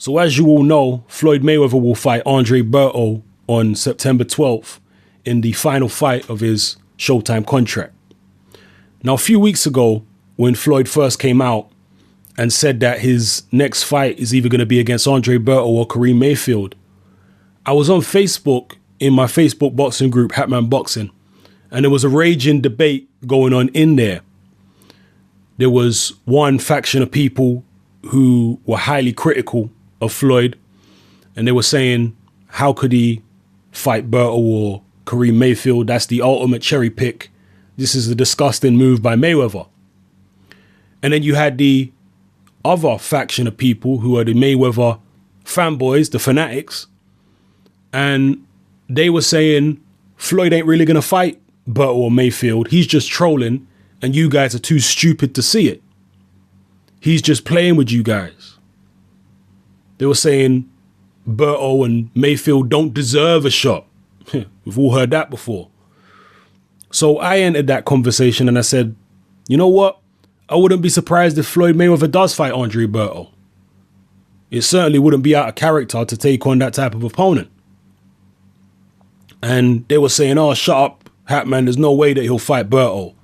So as you all know, Floyd Mayweather will fight Andre Berto on September 12th in the final fight of his Showtime contract. Now, a few weeks ago, when Floyd first came out and said that his next fight is either going to be against Andre Berto or Kareem Mayfield, I was on Facebook in my Facebook boxing group, Hatman Boxing, and there was a raging debate going on in there. There was one faction of people who were highly critical of Floyd, and they were saying, how could he fight Berto or Kareem Mayfield? That's the ultimate cherry pick. This is a disgusting move by Mayweather. And then you had the other faction of people who are the Mayweather fanboys, the fanatics, and they were saying Floyd ain't really going to fight Berto or Mayfield. He's just trolling, and you guys are too stupid to see it. He's just playing with you guys. They were saying Berto and Mayfield don't deserve a shot. We've all heard that before. So I entered that conversation and I said, you know what? I wouldn't be surprised if Floyd Mayweather does fight Andre Berto. It certainly wouldn't be out of character to take on that type of opponent. And they were saying, oh, shut up, Hatman. There's no way that he'll fight Berto.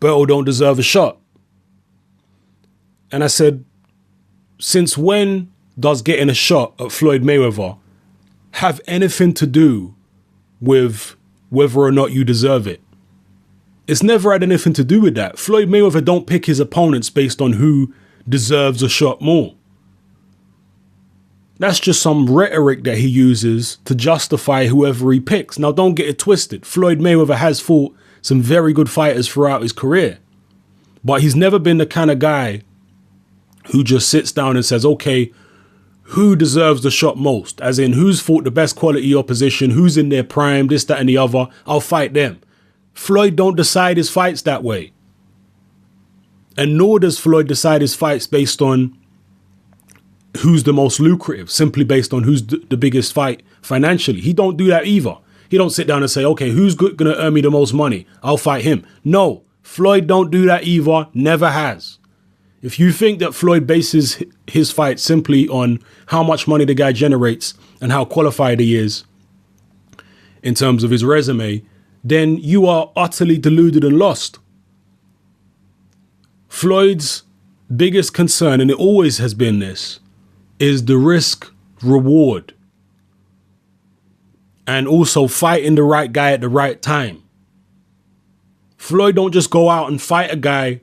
Berto don't deserve a shot. And I said, since when does getting a shot at Floyd Mayweather have anything to do with whether or not you deserve it? It's never had anything to do with that. Floyd Mayweather don't pick his opponents based on who deserves a shot more. That's just some rhetoric that he uses to justify whoever he picks. Now, don't get it twisted. Floyd Mayweather has fought some very good fighters throughout his career, but he's never been the kind of guy who just sits down and says, okay, who deserves the shot most? As in, who's fought the best quality opposition, who's in their prime, this, that, and the other. I'll fight them. Floyd don't decide his fights that way. And nor does Floyd decide his fights based on who's the most lucrative, simply based on who's the biggest fight financially. He don't do that either. He don't sit down and say, okay, who's going to earn me the most money? I'll fight him. No, Floyd don't do that either. Never has. If you think that Floyd bases his fight simply on how much money the guy generates and how qualified he is in terms of his resume, then you are utterly deluded and lost. Floyd's biggest concern, and it always has been this, is the risk reward. And also fighting the right guy at the right time. Floyd don't just go out and fight a guy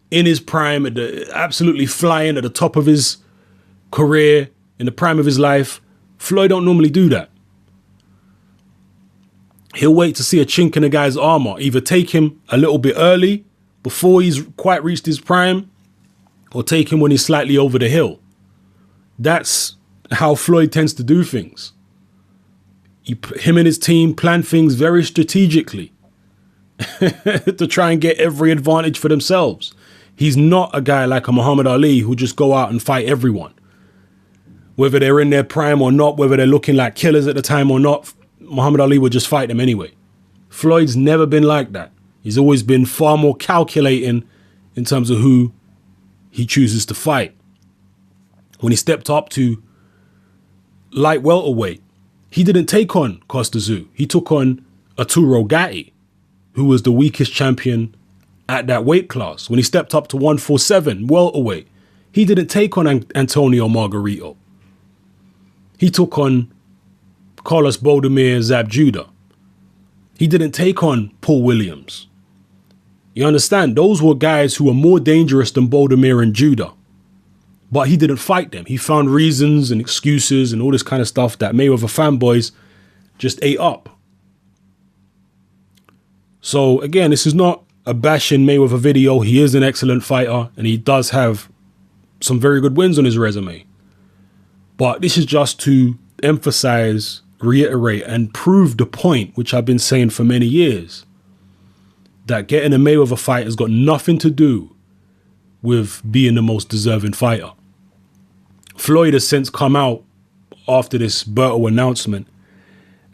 in his prime, absolutely flying at the top of his career, in the prime of his life. Floyd don't normally do that. He'll wait to see a chink in a guy's armor, either take him a little bit early, before he's quite reached his prime, or take him when he's slightly over the hill. That's how Floyd tends to do things. Him and his team plan things very strategically to try and get every advantage for themselves. He's not a guy like a Muhammad Ali who just go out and fight everyone. Whether they're in their prime or not, whether they're looking like killers at the time or not, Muhammad Ali would just fight them anyway. Floyd's never been like that. He's always been far more calculating in terms of who he chooses to fight. When he stepped up to light welterweight, he didn't take on Costa Tszyu. He took on Arturo Gatti, who was the weakest champion at that weight class. When he stepped up to 147 welterweight, he didn't take on Antonio Margarito. He took on Carlos Boldemir Zab Judah. He didn't take on Paul Williams. You understand? Those were guys who were more dangerous than Boldemir and Judah. But he didn't fight them. He found reasons and excuses and all this kind of stuff that Mayweather fanboys just ate up. So again, this is not a bashing Mayweather video. He is an excellent fighter and he does have some very good wins on his resume. But this is just to emphasize, reiterate, and prove the point, which I've been saying for many years, that getting a Mayweather fight has got nothing to do with being the most deserving fighter. Floyd has since come out after this Berto announcement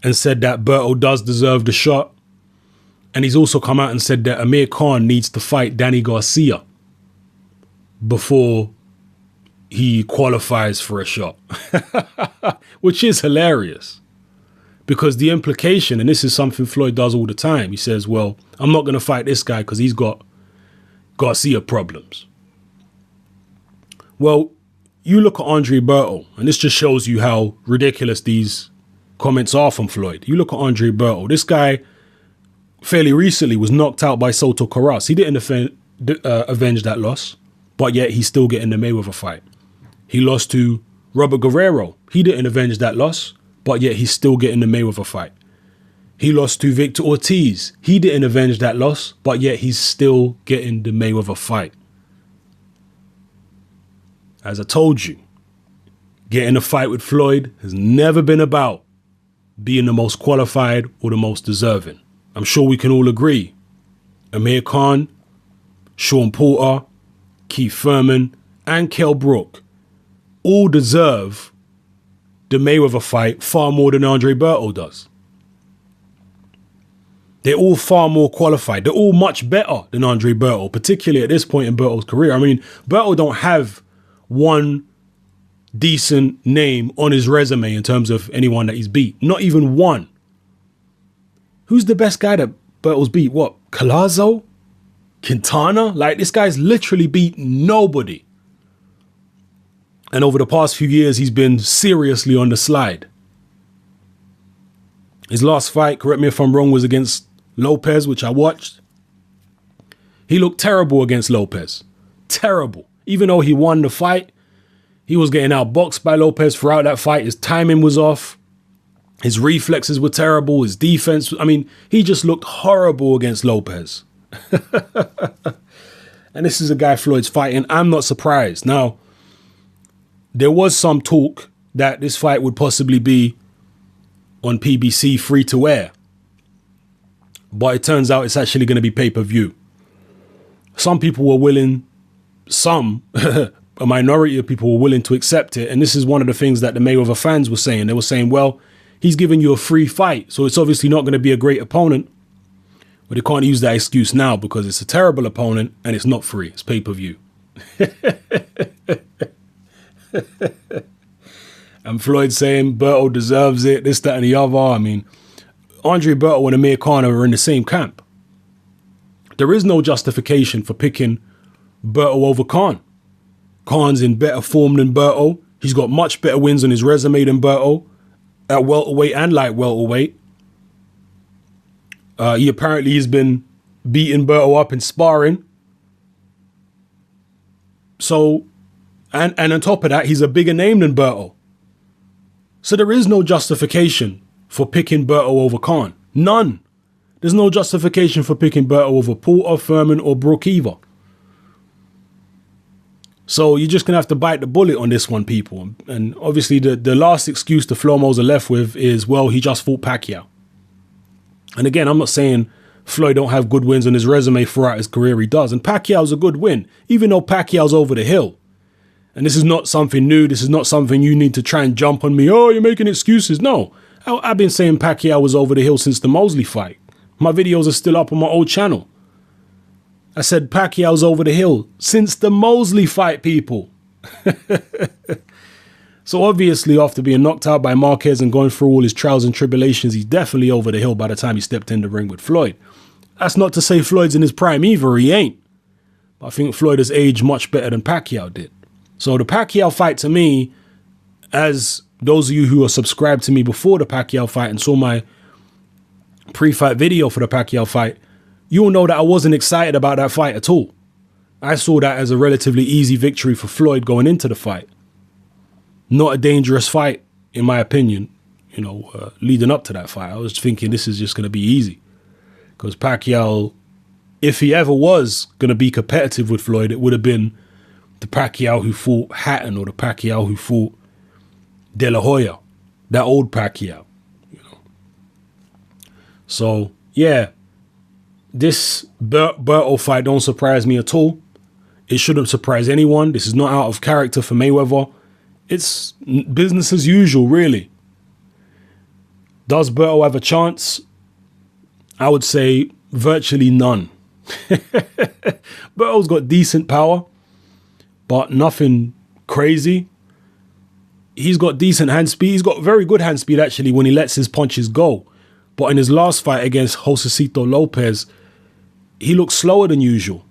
and said that Berto does deserve the shot. And he's also come out and said that Amir Khan needs to fight Danny Garcia before he qualifies for a shot, which is hilarious. Because the implication, and this is something Floyd does all the time, he says, well, I'm not going to fight this guy because he's got Garcia problems. Well, you look at Andre Berto, and this just shows you how ridiculous these comments are from Floyd. You look at Andre Berto. This guy fairly recently was knocked out by Soto Carras. He didn't avenge that loss, but yet he's still getting the Mayweather fight. He lost to Robert Guerrero. He didn't avenge that loss, but yet he's still getting the Mayweather fight. He lost to Victor Ortiz. He didn't avenge that loss, but yet he's still getting the Mayweather fight. As I told you, getting a fight with Floyd has never been about being the most qualified or the most deserving. I'm sure we can all agree. Amir Khan, Sean Porter, Keith Thurman, and Kell Brook all deserve the Mayweather fight far more than Andre Berto does. They're all far more qualified. They're all much better than Andre Berto, particularly at this point in Berto's career. I mean, Berto don't have one decent name on his resume in terms of anyone that he's beat. Not even one. Who's the best guy that Berto's beat? What? Collazo? Quintana? Like, this guy's literally beat nobody. And over the past few years, he's been seriously on the slide. His last fight, correct me if I'm wrong, was against Lopez, which I watched. He looked terrible against Lopez. Terrible. Even though he won the fight, he was getting outboxed by Lopez throughout that fight. His timing was off. His reflexes were terrible. His defense, I mean, he just looked horrible against Lopez. And this is a guy Floyd's fighting. I'm not surprised. Now, there was some talk that this fight would possibly be on PBC free to air. But it turns out it's actually going to be pay-per-view. Some people were willing, a minority of people were willing to accept it. And this is one of the things that the Mayweather fans were saying. They were saying, well, he's giving you a free fight, so it's obviously not going to be a great opponent. But they can't use that excuse now because it's a terrible opponent and it's not free. It's pay-per-view. And Floyd saying Berto deserves it, this, that, and the other. I mean, Andre Berto and Amir Khan are in the same camp. There is no justification for picking Berto over Khan. Khan's in better form than Berto. He's got much better wins on his resume than Berto at welterweight and light welterweight. He apparently has been beating Berto up in sparring. So, and on top of that, he's a bigger name than Berto. So there is no justification for picking Berto over Khan. None. There's no justification for picking Berto over Porter, Thurman, or Brook either. So you're just going to have to bite the bullet on this one, people. And obviously the last excuse the Flomos are left with is, well, he just fought Pacquiao. And again, I'm not saying Floyd don't have good wins on his resume throughout his career. He does. And Pacquiao's a good win, even though Pacquiao's over the hill. And this is not something new. This is not something you need to try and jump on me. Oh, you're making excuses. No, I've been saying Pacquiao was over the hill since the Mosley fight. My videos are still up on my old channel. I said Pacquiao's over the hill since the Mosley fight, people. So obviously, after being knocked out by Marquez and going through all his trials and tribulations, he's definitely over the hill by the time he stepped in the ring with Floyd. That's not to say Floyd's in his prime either. He ain't. But I think Floyd has aged much better than Pacquiao did. So the Pacquiao fight, to me, as those of you who are subscribed to me before the Pacquiao fight and saw my pre-fight video for the Pacquiao fight, you'll know that I wasn't excited about that fight at all. I saw that as a relatively easy victory for Floyd going into the fight. Not a dangerous fight, in my opinion, leading up to that fight. I was thinking this is just going to be easy. Because Pacquiao, if he ever was going to be competitive with Floyd, it would have been the Pacquiao who fought Hatton or the Pacquiao who fought De La Hoya, that old Pacquiao. So, yeah, this Berto fight don't surprise me at all. It shouldn't surprise anyone. This is not out of character for Mayweather. It's business as usual, really. Does Berto have a chance? I would say virtually none. Berto's got decent power, but nothing crazy. He's got decent hand speed. He's got very good hand speed, actually, when he lets his punches go. But in his last fight against Josecito Lopez, he looked slower than usual.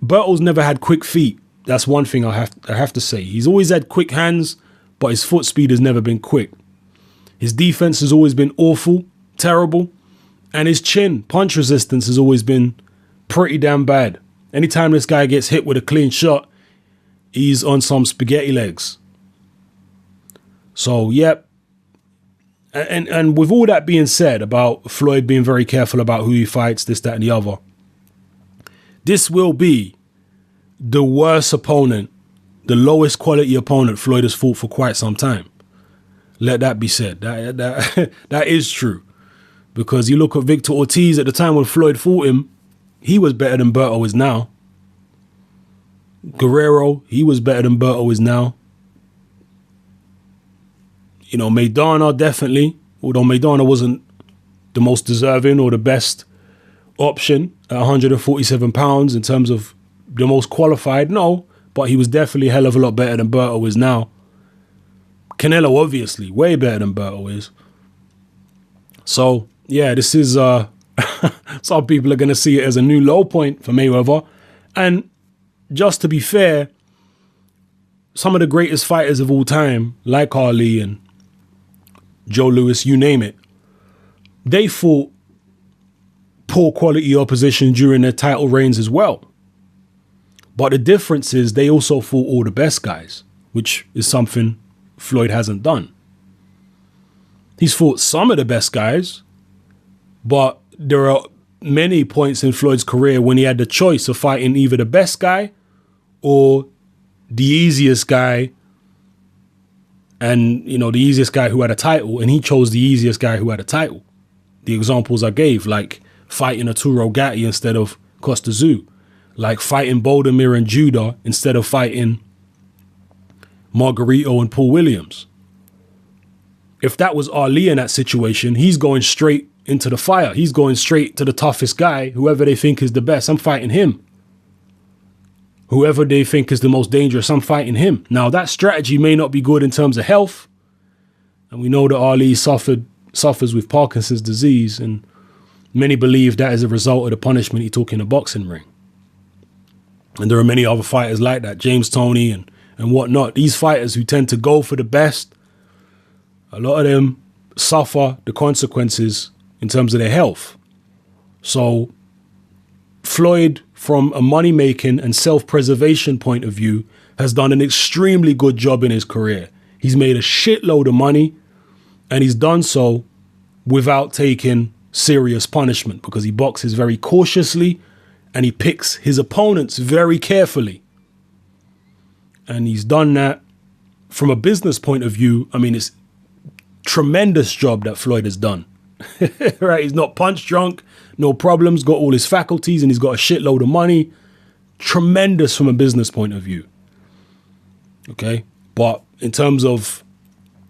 Berto's never had quick feet. That's one thing I have to say. He's always had quick hands, but his foot speed has never been quick. His defense has always been awful, terrible, and his chin punch resistance has always been pretty damn bad. Anytime this guy gets hit with a clean shot, he's on some spaghetti legs. So, yep. And with all that being said about Floyd being very careful about who he fights, this, that, and the other, this will be the worst opponent, the lowest quality opponent Floyd has fought for quite some time. Let that be said. That is true. Because you look at Victor Ortiz at the time when Floyd fought him, he was better than Berto is now. Guerrero, he was better than Berto is now. You know, Maidana, definitely. Although Maidana wasn't the most deserving or the best option at 147 pounds in terms of the most qualified, no. But he was definitely a hell of a lot better than Berto is now. Canelo, obviously, way better than Berto is. So, yeah, this is... some people are going to see it as a new low point for Mayweather. And just to be fair, some of the greatest fighters of all time, like Ali and Joe Louis, you name it, they fought poor quality opposition during their title reigns as well. But the difference is they also fought all the best guys, which is something Floyd hasn't done. He's fought some of the best guys, but there are many points in Floyd's career when he had the choice of fighting either the best guy or the easiest guy, and, you know, the easiest guy who had a title, and he chose the easiest guy who had a title. The examples I gave, like fighting Arturo Gatti instead of Costa Tszyu, like fighting Boldemir and Judah instead of fighting Margarito and Paul Williams. If that was Ali in that situation, he's going straight into the fire. He's going straight to the toughest guy, whoever they think is the best. I'm fighting him. Whoever they think is the most dangerous, I'm fighting him. Now, that strategy may not be good in terms of health. And we know that Ali suffers with Parkinson's disease, and many believe that is a result of the punishment he took in a boxing ring. And there are many other fighters like that, James Toney and whatnot. These fighters who tend to go for the best, a lot of them suffer the consequences in terms of their health. So Floyd, from a money-making and self-preservation point of view, has done an extremely good job in his career. He's made a shitload of money, and he's done so without taking serious punishment, because he boxes very cautiously and he picks his opponents very carefully. And he's done that from a business point of view. I mean, it's tremendous job that Floyd has done. Right? He's not punch drunk, no problems, got all his faculties, and he's got a shitload of money. Tremendous from a business point of view. Okay? But in terms of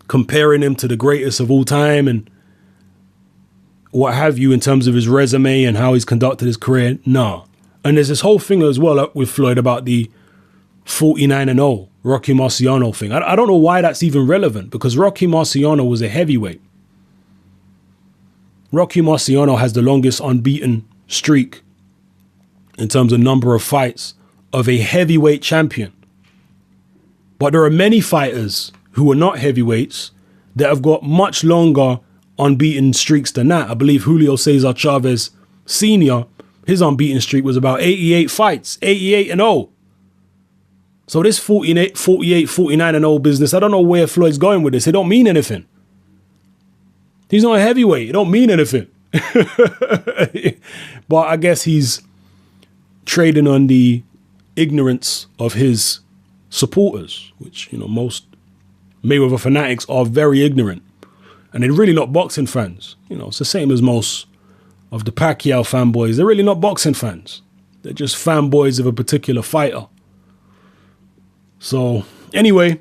comparing him to the greatest of all time and what have you, in terms of his resume and how he's conducted his career, no. And there's this whole thing as well with Floyd about the 49-0 Rocky Marciano thing. I don't know why that's even relevant, because Rocky Marciano was a heavyweight. Rocky Marciano has the longest unbeaten streak in terms of number of fights of a heavyweight champion. But there are many fighters who are not heavyweights that have got much longer unbeaten streaks than that. I believe Julio Cesar Chavez Sr., his unbeaten streak was about 88 fights, 88-0. So this 48, 49-0 business, I don't know where Floyd's going with this. It don't mean anything. He's not a heavyweight. It don't mean anything. But I guess he's trading on the ignorance of his supporters, which, you know, most Mayweather fanatics are very ignorant. And they're really not boxing fans. You know, it's the same as most of the Pacquiao fanboys. They're really not boxing fans. They're just fanboys of a particular fighter. So anyway,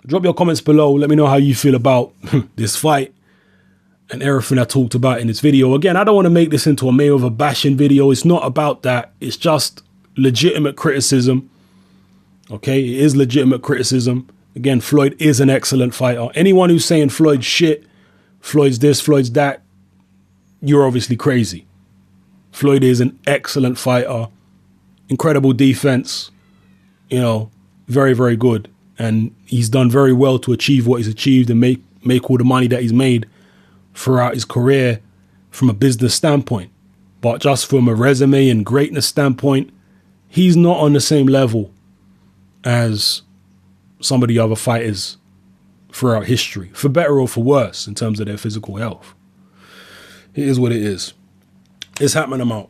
drop your comments below. Let me know how you feel about this fight and everything I talked about in this video. Again, I don't want to make this into a Mayweather bashing video. It's not about that. It's just legitimate criticism Okay, it is legitimate criticism. Again, Floyd is an excellent fighter. Anyone who's saying Floyd's shit, Floyd's this, Floyd's that, you're obviously crazy. Floyd is an excellent fighter, incredible defense, very, very good. And he's done very well to achieve what he's achieved and make all the money that he's made throughout his career from a business standpoint. But just from a resume and greatness standpoint, he's not on the same level as some of the other fighters throughout history, for better or for worse in terms of their physical health. It is what it is. It's happening. I'm out.